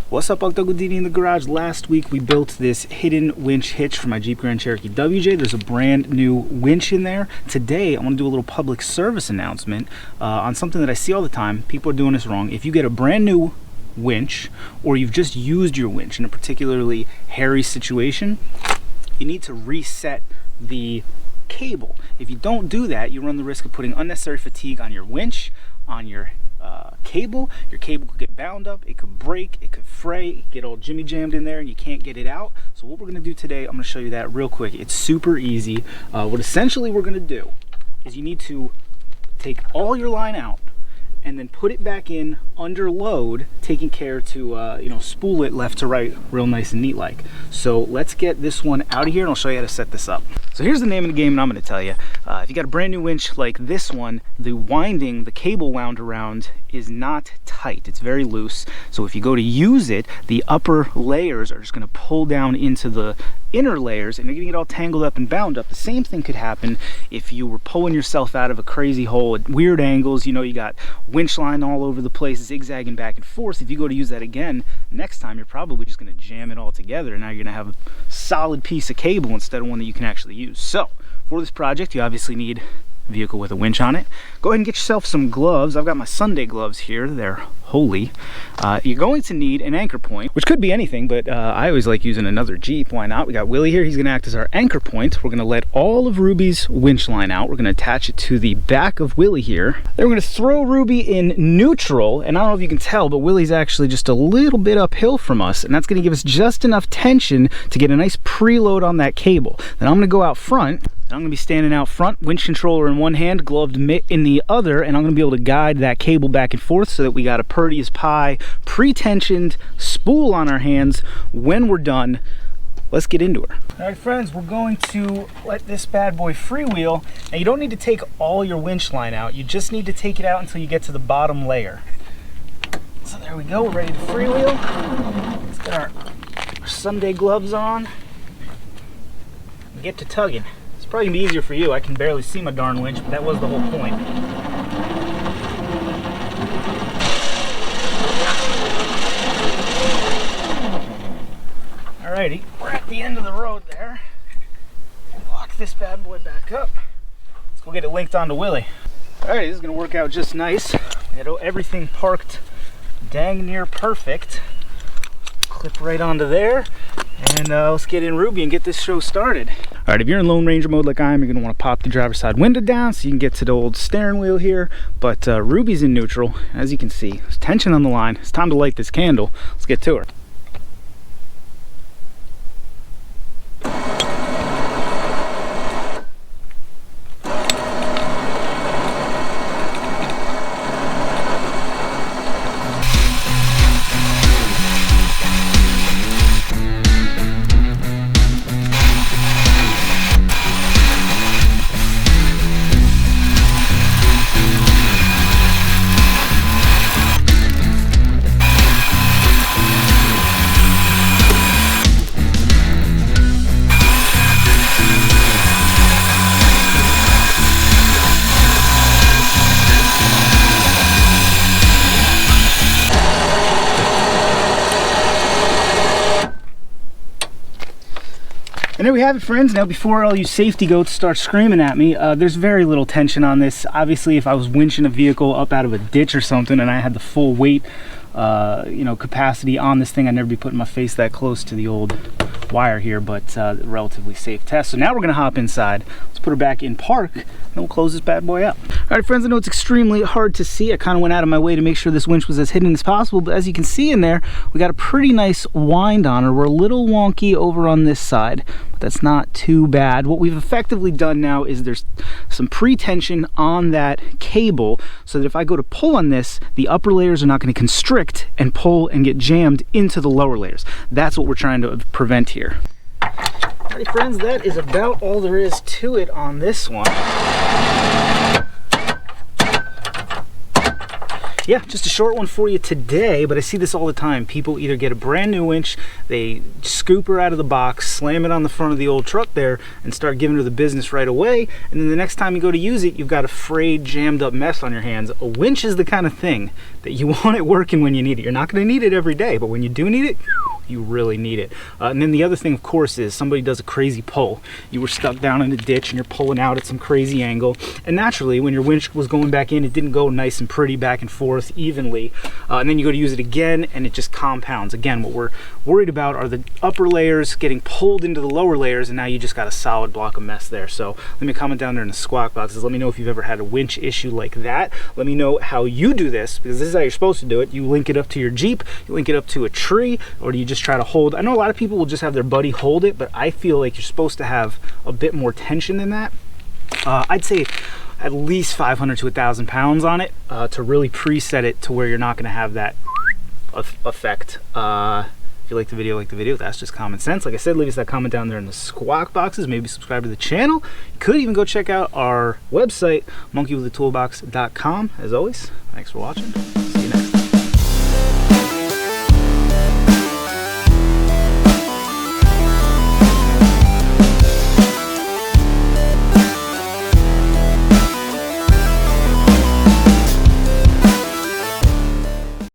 What's up, Ogdogudini in the garage? Last week we built this hidden winch hitch for my Jeep Grand Cherokee WJ. There's a brand new winch in there. Today I want to do a little public service announcement on something that I see all the time. People are doing this wrong. If you get a brand new winch, or you've just used your winch in a particularly hairy situation, you need to reset the cable. If you don't do that, you run the risk of putting unnecessary fatigue on your winch, on your cable. Your cable could get bound up, it could break, it could fray, it could get all jimmy jammed in there and you can't get it out. So what we're going to do today, I'm going to show you that real quick. It's super easy. What essentially we're going to do is you need to take all your line out and then put it back in under load, taking care to spool it left to right real nice and neat like. So let's get this one out of here and I'll show you how to set this up. So here's the name of the game, and I'm going to tell you, if you got a brand new winch like this one, the winding, the cable wound around is not tight. It's very loose. So if you go to use it, the upper layers are just going to pull down into the inner layers and you're going to get all tangled up and bound up. The same thing could happen if you were pulling yourself out of a crazy hole at weird angles. You know, you got winch line all over the place, zigzagging back and forth. If you go to use that again next time, you're probably just going to jam it all together, and now you're going to have a solid piece of cable instead of one that you can actually use. So for this project, you obviously need a vehicle with a winch on it. Go ahead and get yourself some gloves. I've got my Sunday gloves here. They're holy. You're going to need an anchor point, which could be anything, but I always like using another Jeep. Why not? We got Willie here. He's going to act as our anchor point. We're going to let all of Ruby's winch line out. We're going to attach it to the back of Willie here. Then we're going to throw Ruby in neutral, and I don't know if you can tell, but Willie's actually just a little bit uphill from us, and that's going to give us just enough tension to get a nice preload on that cable. Then I'm going to go out front. I'm going to be standing out front, winch controller in one hand, gloved mitt in the other, and I'm going to be able to guide that cable back and forth so that we got a purdy as pie, pre-tensioned spool on our hands. When we're done, let's get into her. All right, friends, we're going to let this bad boy freewheel. Now, you don't need to take all your winch line out. You just need to take it out until you get to the bottom layer. So there we go, we're ready to freewheel. Let's get our Sunday gloves on and get to tugging. Probably gonna be easier for you. I can barely see my darn winch, but that was the whole point. Alrighty, we're at the end of the road there. Lock this bad boy back up. Let's go get it linked onto Willie. Alright, this is gonna work out just nice. Everything parked dang near perfect. Clip right onto there, and let's get in Ruby and get this show started. All right, if you're in Lone Ranger mode like I am, you're gonna want to pop the driver's side window down so you can get to the old steering wheel here, but Ruby's in neutral. As you can see, there's tension on the line. It's time to light this candle. Let's get to her. And there we have it, friends. Now, before all you safety goats start screaming at me, there's very little tension on this. Obviously, if I was winching a vehicle up out of a ditch or something and I had the full weight capacity on this thing, I'd never be putting my face that close to the old wire here, but relatively safe test. So now we're gonna hop inside. Let's put her back in park, and we'll close this bad boy up. All right, friends, I know it's extremely hard to see. I kind of went out of my way to make sure this winch was as hidden as possible, but as you can see in there, we got a pretty nice wind on her. We're a little wonky over on this side, but that's not too bad. What we've effectively done now is there's some pre-tension on that cable so that if I go to pull on this, the upper layers are not going to constrict and pull and get jammed into the lower layers. That's what we're trying to prevent here. Alrighty, friends, that is about all there is to it on this one. yeah, just a short one for you today, but I see this all the time. People either get a brand new winch, they scoop her out of the box, slam it on the front of the old truck there, and start giving her the business right away, and then the next time you go to use it, you've got a frayed, jammed up mess on your hands. A winch is the kind of thing that you want it working when you need it. You're not going to need it every day, but when you do need it, you really need it. And then the other thing, of course, is somebody does a crazy pull. You were stuck down in a ditch and you're pulling out at some crazy angle, and naturally when your winch was going back in, it didn't go nice and pretty back and forth evenly, and then you go to use it again and it just compounds. Again, what we're worried about are the upper layers getting pulled into the lower layers, and now you just got a solid block of mess there. So let me comment down there in the squawk boxes. Let me know if you've ever had a winch issue like that. Let me know how you do this, because this is how you're supposed to do it. You link it up to your Jeep, you link it up to a tree, or do you just try to hold? I know a lot of people will just have their buddy hold it, but I feel like you're supposed to have a bit more tension than that. I'd say at least 500 to 1,000 pounds on it to really preset it to where you're not going to have that effect. If you like the video, that's just common sense. Like I said, leave us that comment down there in the squawk boxes. Maybe subscribe to the channel. You could even go check out our website, monkeywithatoolbox.com. As always, thanks for watching.